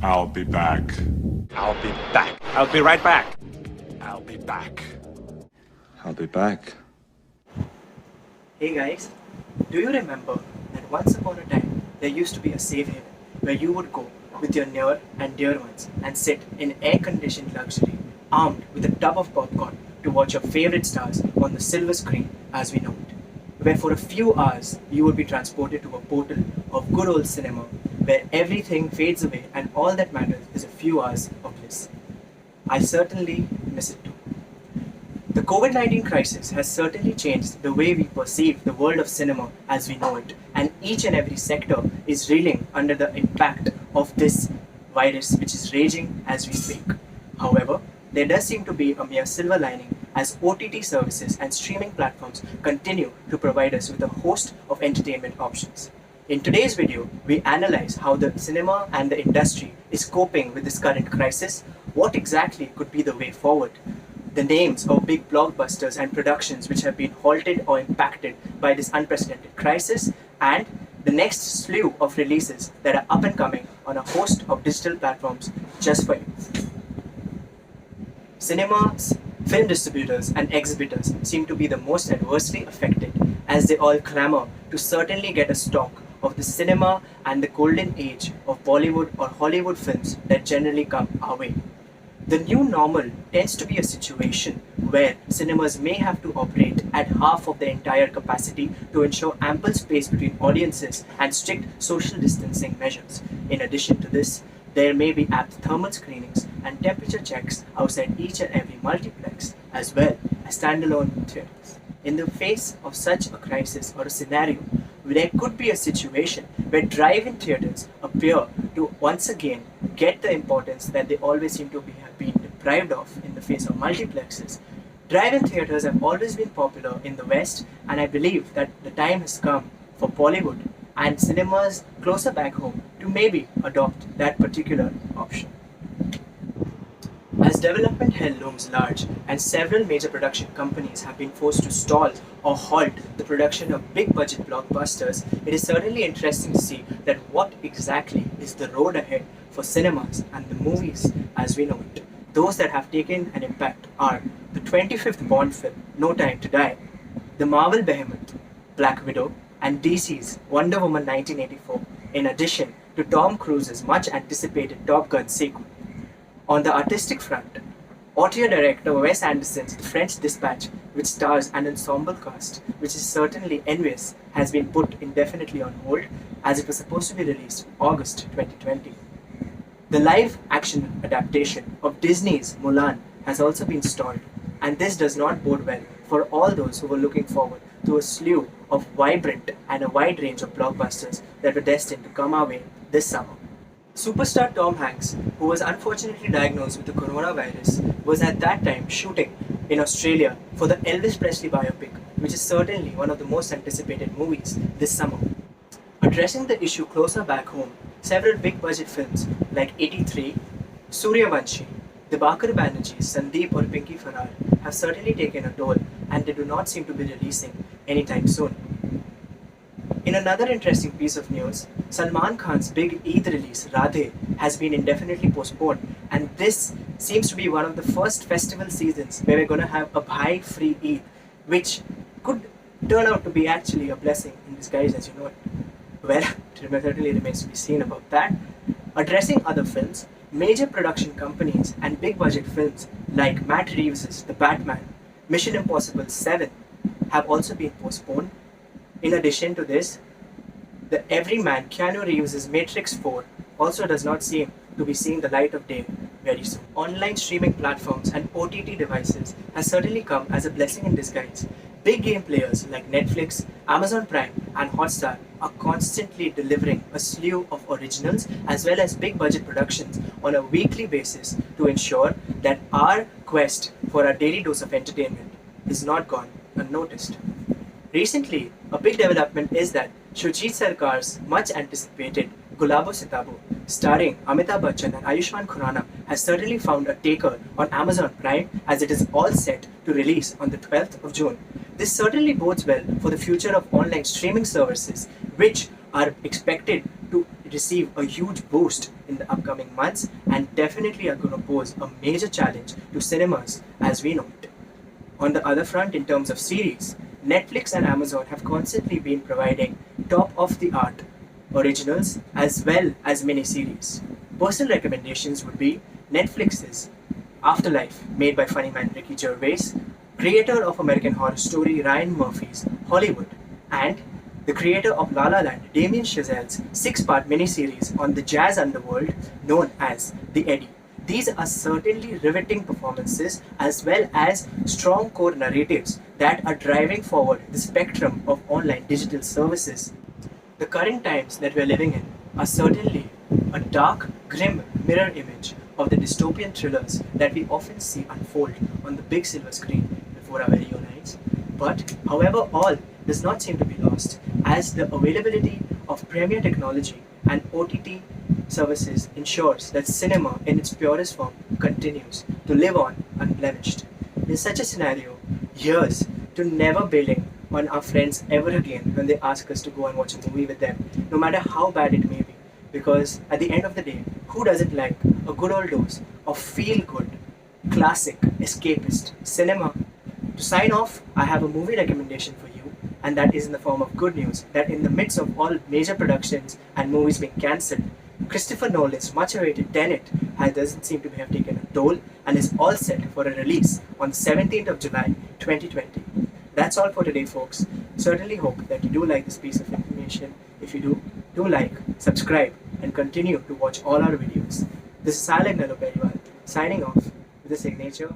I'll be back. I'll be back. I'll be right back. I'll be back. I'll be back. Hey guys, do you remember that once upon a time there used to be a safe haven where you would go with your near and dear ones and sit in air-conditioned luxury, armed with a tub of popcorn to watch your favorite stars on the silver screen as we know it, where for a few hours you would be transported to a portal of good old cinema where everything fades away and all that matters is a few hours of bliss. I certainly miss it too. The COVID-19 crisis has certainly changed the way we perceive the world of cinema as we know it, and each and every sector is reeling under the impact of this virus which is raging as we speak. However, there does seem to be a mere silver lining as OTT services and streaming platforms continue to provide us with a host of entertainment options. In today's video, we analyze how the cinema and the industry is coping with this current crisis, what exactly could be the way forward, the names of big blockbusters and productions which have been halted or impacted by this unprecedented crisis, and the next slew of releases that are up and coming on a host of digital platforms just for you. Cinemas, film distributors and exhibitors seem to be the most adversely affected as they all clamor to certainly get a stock of the cinema and the golden age of Bollywood or Hollywood films that generally come our way. The new normal tends to be a situation where cinemas may have to operate at half of their entire capacity to ensure ample space between audiences and strict social distancing measures. In addition to this, there may be apt thermal screenings and temperature checks outside each and every multiplex, as well as standalone theaters. In the face of such a crisis or a scenario, there could be a situation where drive-in theaters appear to once again get the importance that they always seem to have been deprived of in the face of multiplexes. Drive-in theaters have always been popular in the West, and I believe that the time has come for Bollywood and cinemas closer back home to maybe adopt that particular option. As development hell looms large and several major production companies have been forced to stall or halt the production of big budget blockbusters, it is certainly interesting to see that what exactly is the road ahead for cinemas and the movies as we know it. Those that have taken an impact are the 25th Bond film, No Time to Die, the Marvel behemoth, Black Widow, and DC's Wonder Woman 1984, in addition to Tom Cruise's much anticipated Top Gun sequel. On the artistic front, auteur director Wes Anderson's The French Dispatch, which stars an ensemble cast which is certainly envious, has been put indefinitely on hold as it was supposed to be released in August 2020. The live-action adaptation of Disney's Mulan has also been stalled, and this does not bode well for all those who were looking forward to a slew of vibrant and a wide range of blockbusters that were destined to come our way this summer. Superstar Tom Hanks, who was unfortunately diagnosed with the coronavirus, was at that time shooting in Australia for the Elvis Presley biopic, which is certainly one of the most anticipated movies this summer. Addressing the issue closer back home, several big budget films like 83, Suryavanshi, Dibakar Banerjee's Sandeep or Pinky Farrar have certainly taken a toll, and they do not seem to be releasing anytime soon. In another interesting piece of news, Salman Khan's big Eid release, Radhe, has been indefinitely postponed, and this seems to be one of the first festival seasons where we're going to have a bhai-free Eid, which could turn out to be actually a blessing in disguise as you know it. Well, it certainly remains to be seen about that. Addressing other films, major production companies and big budget films like Matt Reeves' The Batman, Mission Impossible 7 have also been postponed. In addition to this, the everyman Keanu Reeves' Matrix 4 also does not seem to be seeing the light of day very soon. Online streaming platforms and OTT devices has certainly come as a blessing in disguise. Big game players like Netflix, Amazon Prime and Hotstar are constantly delivering a slew of originals as well as big budget productions on a weekly basis to ensure that our quest for our daily dose of entertainment is not gone unnoticed. Recently, a big development is that Shujit Sarkar's much anticipated Gulabo Sitabo, starring Amitabh Bachchan and Ayushmann Khurrana, has certainly found a taker on Amazon Prime as it is all set to release on the 12th of June. This certainly bodes well for the future of online streaming services, which are expected to receive a huge boost in the upcoming months and definitely are going to pose a major challenge to cinemas as we know it. On the other front, in terms of series, Netflix and Amazon have constantly been providing top of the art originals as well as miniseries. Personal recommendations would be Netflix's Afterlife, made by funny man Ricky Gervais, creator of American Horror Story Ryan Murphy's Hollywood, and the creator of La La Land, Damien Chazelle's 6-part miniseries on the jazz underworld known as The Eddy. These are certainly riveting performances as well as strong core narratives that are driving forward the spectrum of online digital services. The current times that we're living in are certainly a dark, grim mirror image of the dystopian thrillers that we often see unfold on the big silver screen before our very own eyes. But, however, all does not seem to be lost, as the availability of premier technology and OTT services ensures that cinema in its purest form continues to live on unblemished. In such a scenario, here's to never bailing on our friends ever again when they ask us to go and watch a movie with them, no matter how bad it may be. Because at the end of the day, who doesn't like a good old dose of feel-good, classic, escapist cinema? To sign off, I have a movie recommendation for you, and that is in the form of good news that in the midst of all major productions and movies being cancelled, Christopher Nolan's much-awaited Tenet doesn't seem to have taken a toll and is all set for a release on 17th of July 2020. That's all for today, folks. Certainly hope that you do like this piece of information. If you do like, subscribe, and continue to watch all our videos. This is Saahil Agnelo Periwal, signing off with a signature